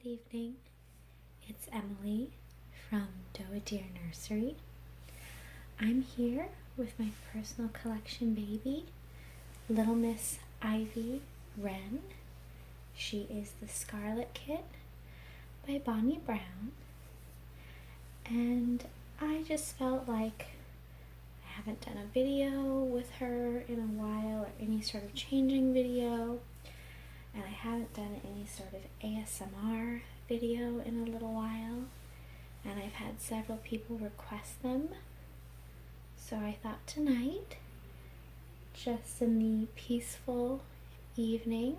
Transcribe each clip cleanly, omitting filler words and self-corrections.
Good evening. It's Emily from Doe Deer Nursery. I'm here with my personal collection baby, Little Miss Ivy Wren. She is the Scarlet Kit by Bonnie Brown. And I just felt like I haven't done a video with her in a while, or any sort of changing video. And I haven't done any sort of ASMR video in a little while, and I've had several people request them. So I thought tonight, just in the peaceful evening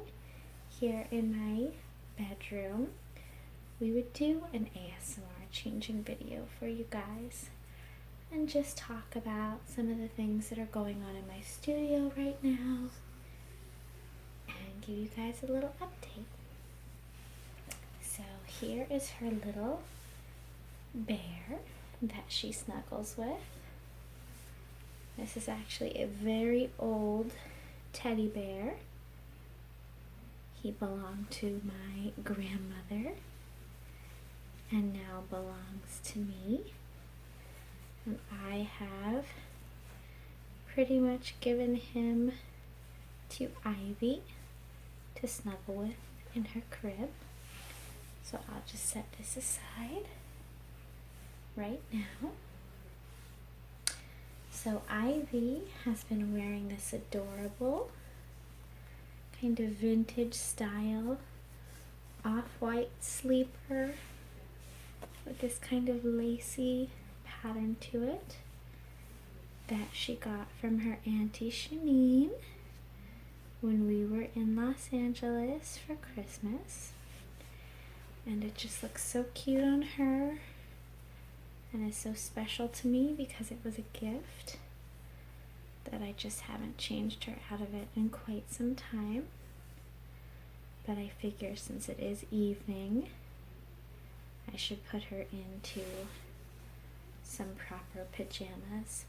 here in my bedroom, we would do an ASMR changing video for you guys and just talk about some of the things that are going on in my studio right now and give you guys a little update. So here is her little bear that she snuggles with. This is actually a very old teddy bear. He belonged to my grandmother and now belongs to me. And I have pretty much given him to Ivy to snuggle with in her crib. So I'll just set this aside right now. So Ivy has been wearing this adorable kind of vintage style off-white sleeper with this kind of lacy pattern to it that she got from her Auntie Shanine when we were in Los Angeles for Christmas. And it just looks so cute on her and is so special to me because it was a gift that I just haven't changed her out of it in quite some time. But I figure since it is evening, I should put her into some proper pajamas.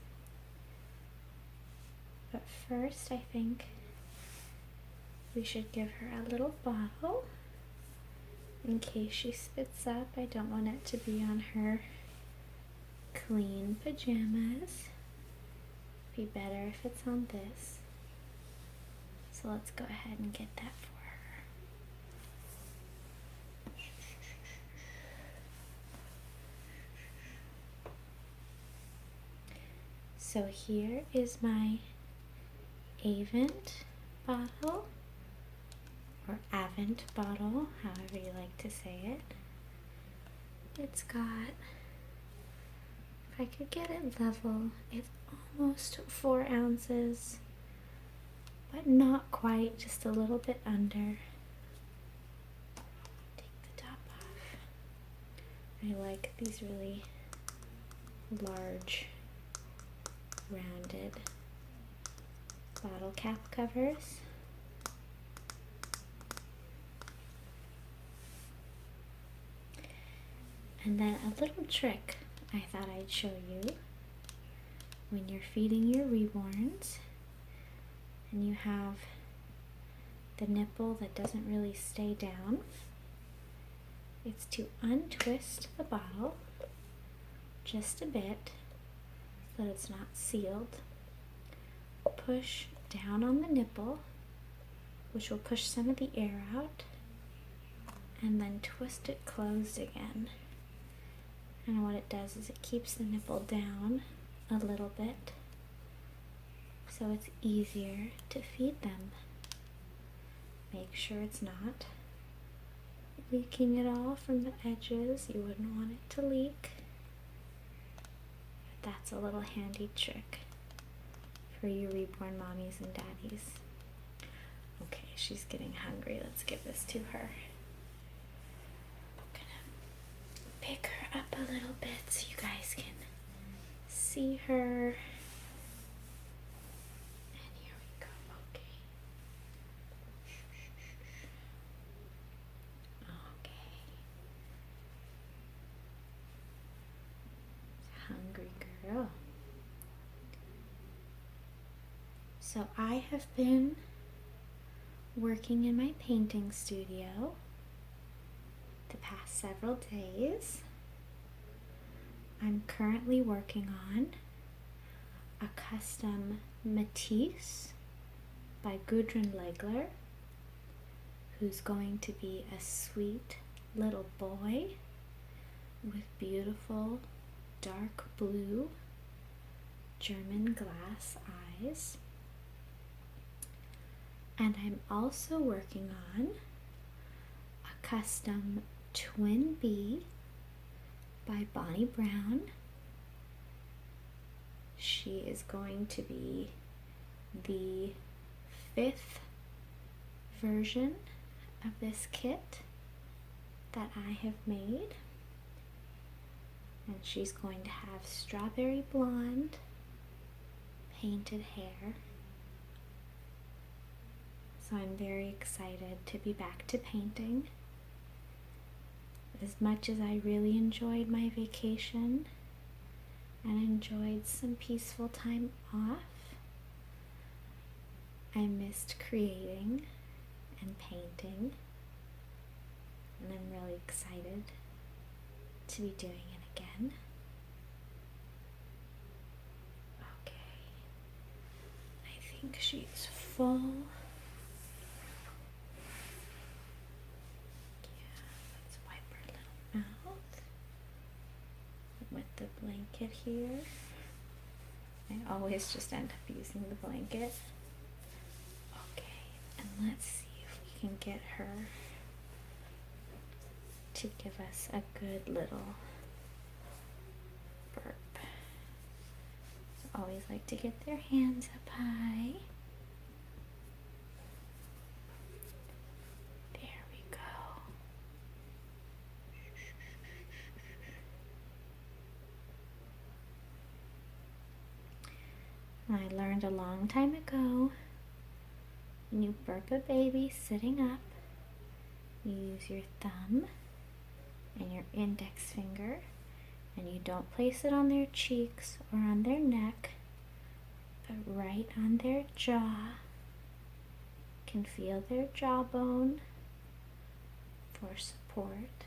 But first, I think we should give her a little bottle in case she spits up. I don't want it to be on her clean pajamas. Be better if it's on this. So let's go ahead and get that for her. So here is my Avent bottle, or Avent bottle, however you like to say it. It's got, if I could get it level, it's almost 4 ounces, but not quite, just a little bit under. Take the top off. I like these really large, rounded bottle cap covers. And then a little trick I thought I'd show you when you're feeding your reborns and you have the nipple that doesn't really stay down. It's to untwist the bottle just a bit so that it's not sealed. Push down on the nipple, which will push some of the air out, and then twist it closed again. And what it does is it keeps the nipple down a little bit so it's easier to feed them. Make sure it's not leaking at all from the edges. You wouldn't want it to leak. But that's a little handy trick for you reborn mommies and daddies. Okay, she's getting hungry. Let's give this to her. I'm gonna pick her up a little bit so you guys can see her. And here we go. Okay. Okay. Hungry girl. So I have been working in my painting studio. the past several days. I'm currently working on a custom Matisse by Gudrun Legler, who's going to be a sweet little boy with beautiful dark blue German glass eyes. And I'm also working on a custom twin bee by Bonnie Brown. She is going to be the 5th version of this kit that I have made. And she's going to have strawberry blonde painted hair. So I'm very excited to be back to painting. As much as I really enjoyed my vacation and enjoyed some peaceful time off, I missed creating and painting, and I'm really excited to be doing it again. Okay, I think she's full. With the blanket here. I always just end up using the blanket. Okay, and let's see if we can get her to give us a good little burp. So always like to get their hands up high. There we go. I learned a long time ago, when you burp a baby sitting up, you use your thumb and your index finger, and you don't place it on their cheeks or on their neck, but right on their jaw. You can feel their jawbone for support.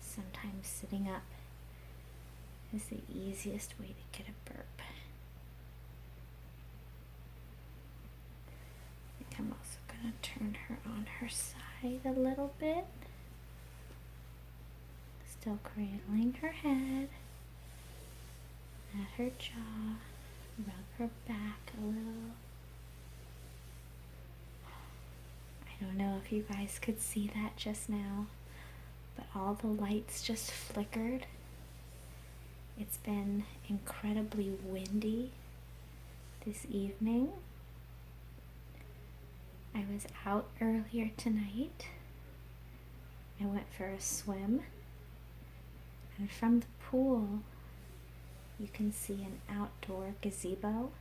Sometimes sitting up is the easiest way to get a burp. I think I'm also going to turn her on her side a little bit. Still cradling her head at her jaw. Rub her back a little. I don't know if you guys could see that just now, but all the lights just flickered. It's been incredibly windy this evening. I was out earlier tonight. I went for a swim, and from the pool you can see an outdoor gazebo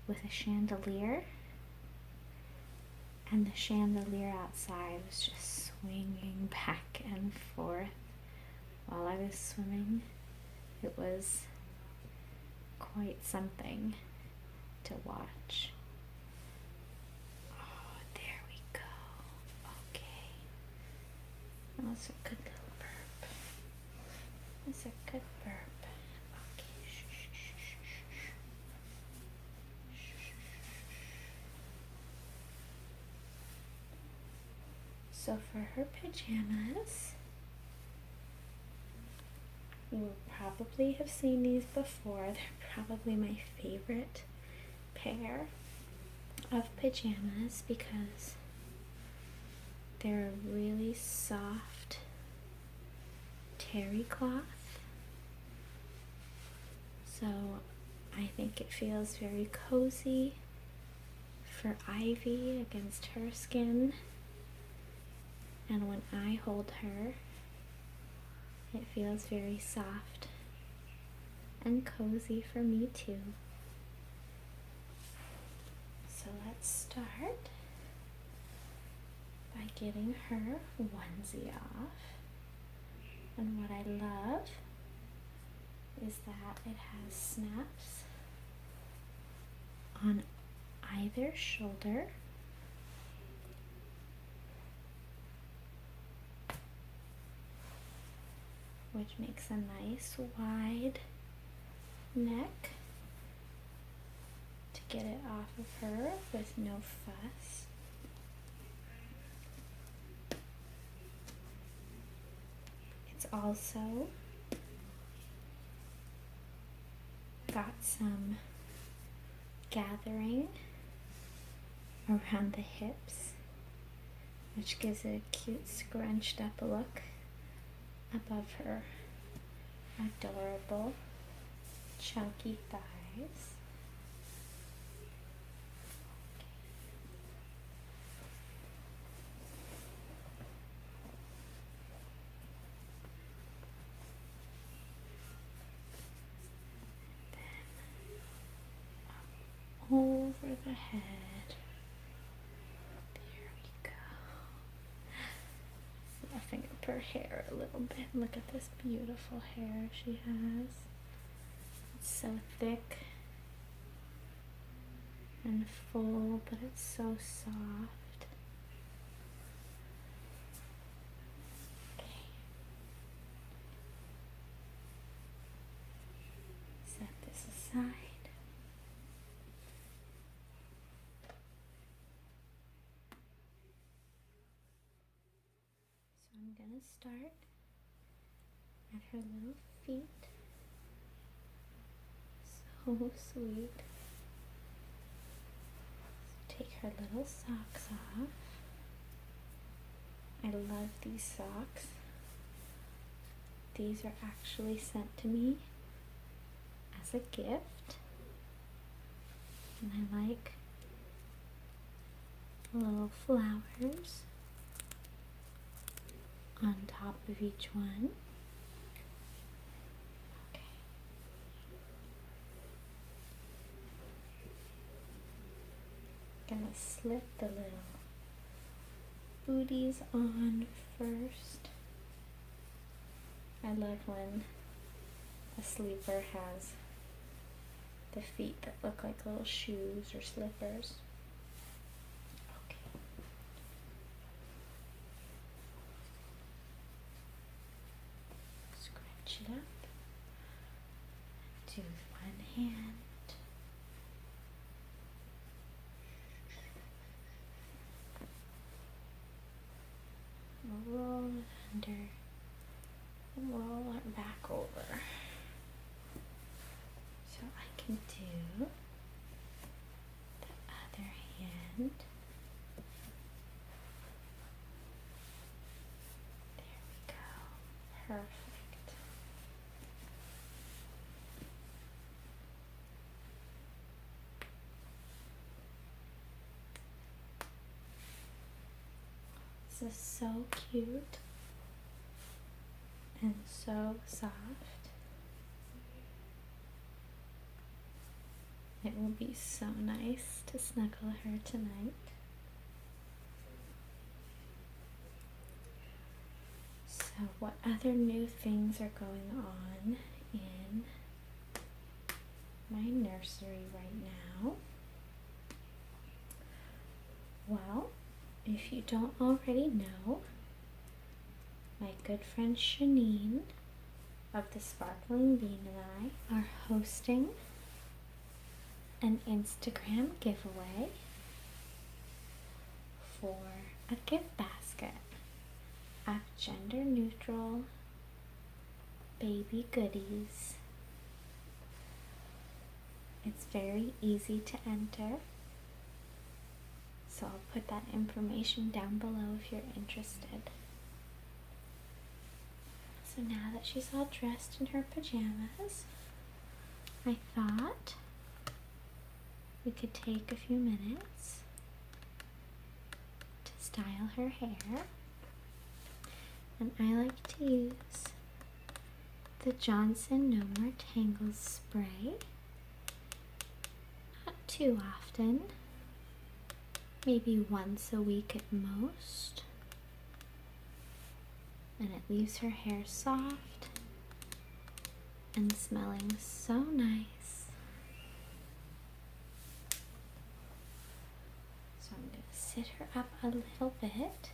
with a chandelier, and the chandelier outside was just swinging back and forth while I was swimming. It was quite something to watch. Oh, there we go. Okay. That was a good little burp. That's a good burp. Okay. Shh, shh, shh, shh, shh. So for her pajamas, you will probably have seen these before. They're probably my favorite pair of pajamas because they're a really soft terry cloth. So I think it feels very cozy for Ivy against her skin. And when I hold her, it feels very soft and cozy for me too. So let's start by getting her onesie off. And what I love is that it has snaps on either shoulder. which makes a nice wide neck to get it off of her with no fuss. It's also got some gathering around the hips, which gives it a cute scrunched up look above her adorable chunky thighs. Over the head. There we go. Fluffing up her hair a little bit. Look at this beautiful hair she has. It's so thick and full, but it's so soft. Okay. Set this aside. I'm gonna start at her little feet. So sweet. So take her little socks off. I love these socks. These are actually sent to me as a gift. And I like little flowers on top of each one. Okay. Gonna slip the little booties on first. I love when a sleeper has the feet that look like little shoes or slippers. It up. Do one hand. Roll it under. Roll it back over. So I can do the other hand. There we go. Perfect. This is so cute and so soft. It will be so nice to snuggle her tonight. So what other new things are going on in my nursery right now? Well, if you don't already know, my good friend Shanine of the Sparkling Bean and I are hosting an Instagram giveaway for a gift basket of gender neutral baby goodies. It's very easy to enter. So I'll put that information down below if you're interested. So now that she's all dressed in her pajamas, I thought we could take a few minutes to style her hair. And I like to use the Johnson No More Tangles spray. Not too often. Maybe once a week at most. And it leaves her hair soft and smelling so nice. So I'm going to sit her up a little bit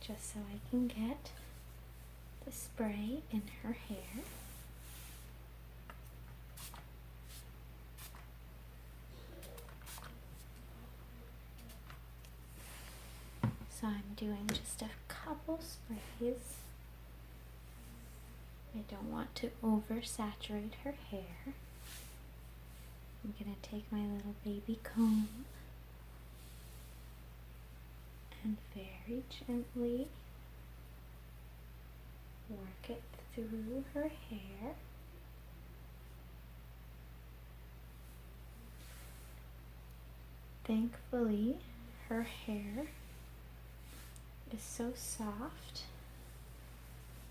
just so I can get the spray in her hair. So I'm doing just a couple sprays. I don't want to oversaturate her hair. I'm going to take my little baby comb and very gently work it through her hair. Thankfully, her hair is so soft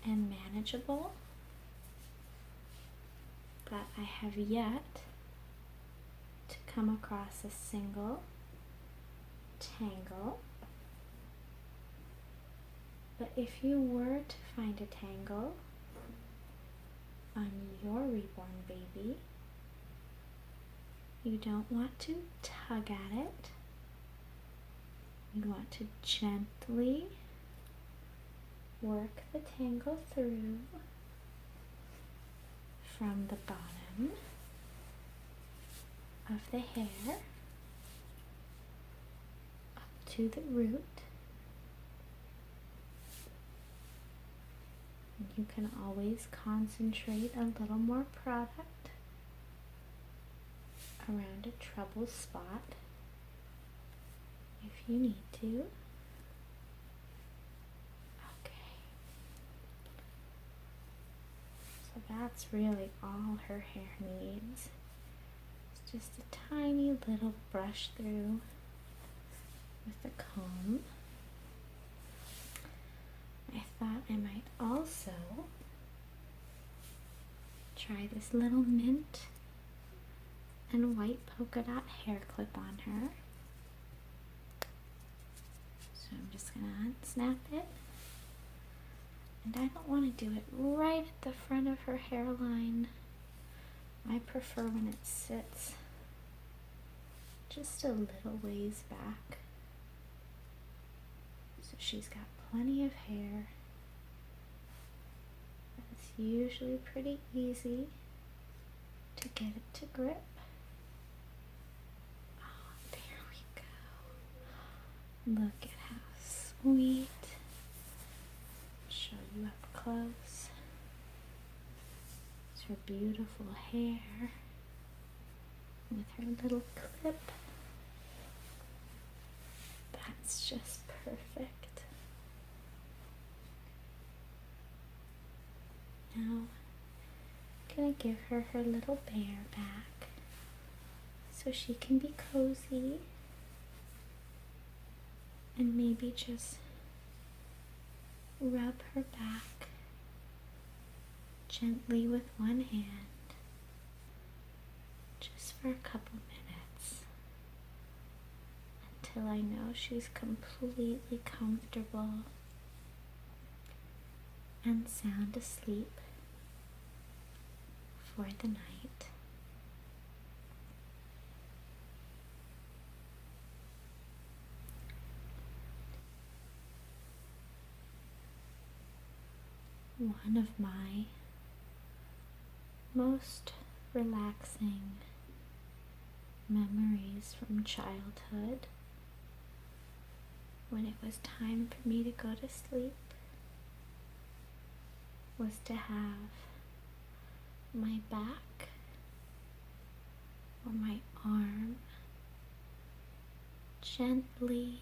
and manageable that I have yet to come across a single tangle. But if you were to find a tangle on your reborn baby, you don't want to tug at it. You want to gently work the tangle through from the bottom of the hair up to the root. And you can always concentrate a little more product around a trouble spot if you need to. Okay. So that's really all her hair needs. It's just a tiny little brush through with the comb. I thought I might also try this little mint and white polka dot hair clip on her. So I'm just gonna unsnap it. And I don't want to do it right at the front of her hairline. I prefer when it sits just a little ways back. So she's got plenty of hair. It's usually pretty easy to get it to grip. Oh, there we go. Look at how sweet. Show you up close. It's her beautiful hair with her little clip. That's just perfect. Now, I'm gonna give her her little bear back so she can be cozy and maybe just rub her back gently with one hand just for a couple minutes until I know she's completely comfortable and sound asleep for the night. One of my most relaxing memories from childhood, when it was time for me to go to sleep, was to have my back or my arm gently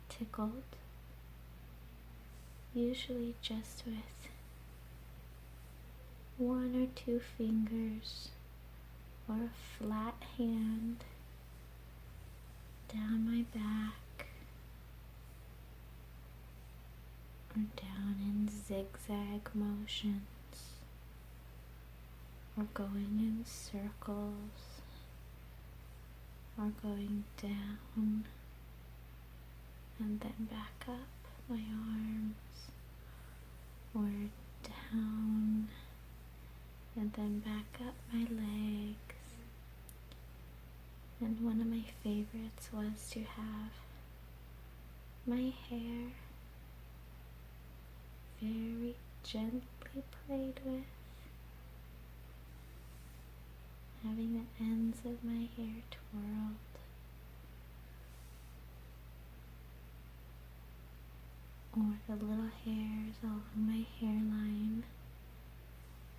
tickled, usually just with one or two fingers or a flat hand down my back or down in zigzag motions or going in circles or going down and then back up my arms or down and then back up my legs. And one of my favorites was to have my hair very gently played with, having the ends of my hair twirled, or the little hairs along my hairline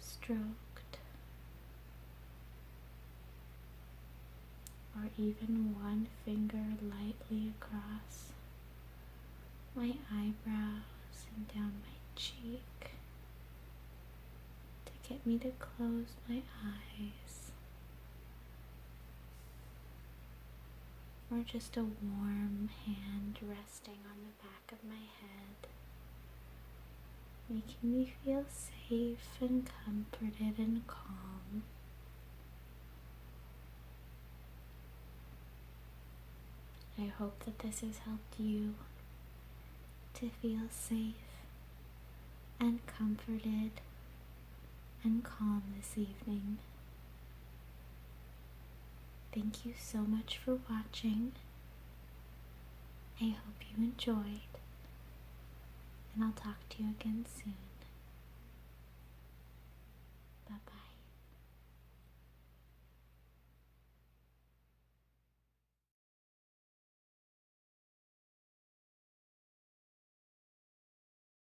stroked, or even one finger lightly across my eyebrows and down my cheek to get me to close my eyes, or just a warm hand resting on the back of my head, making me feel safe and comforted and calm. I hope that this has helped you to feel safe and comforted and calm this evening. Thank you so much for watching. I hope you enjoyed, and I'll talk to you again soon.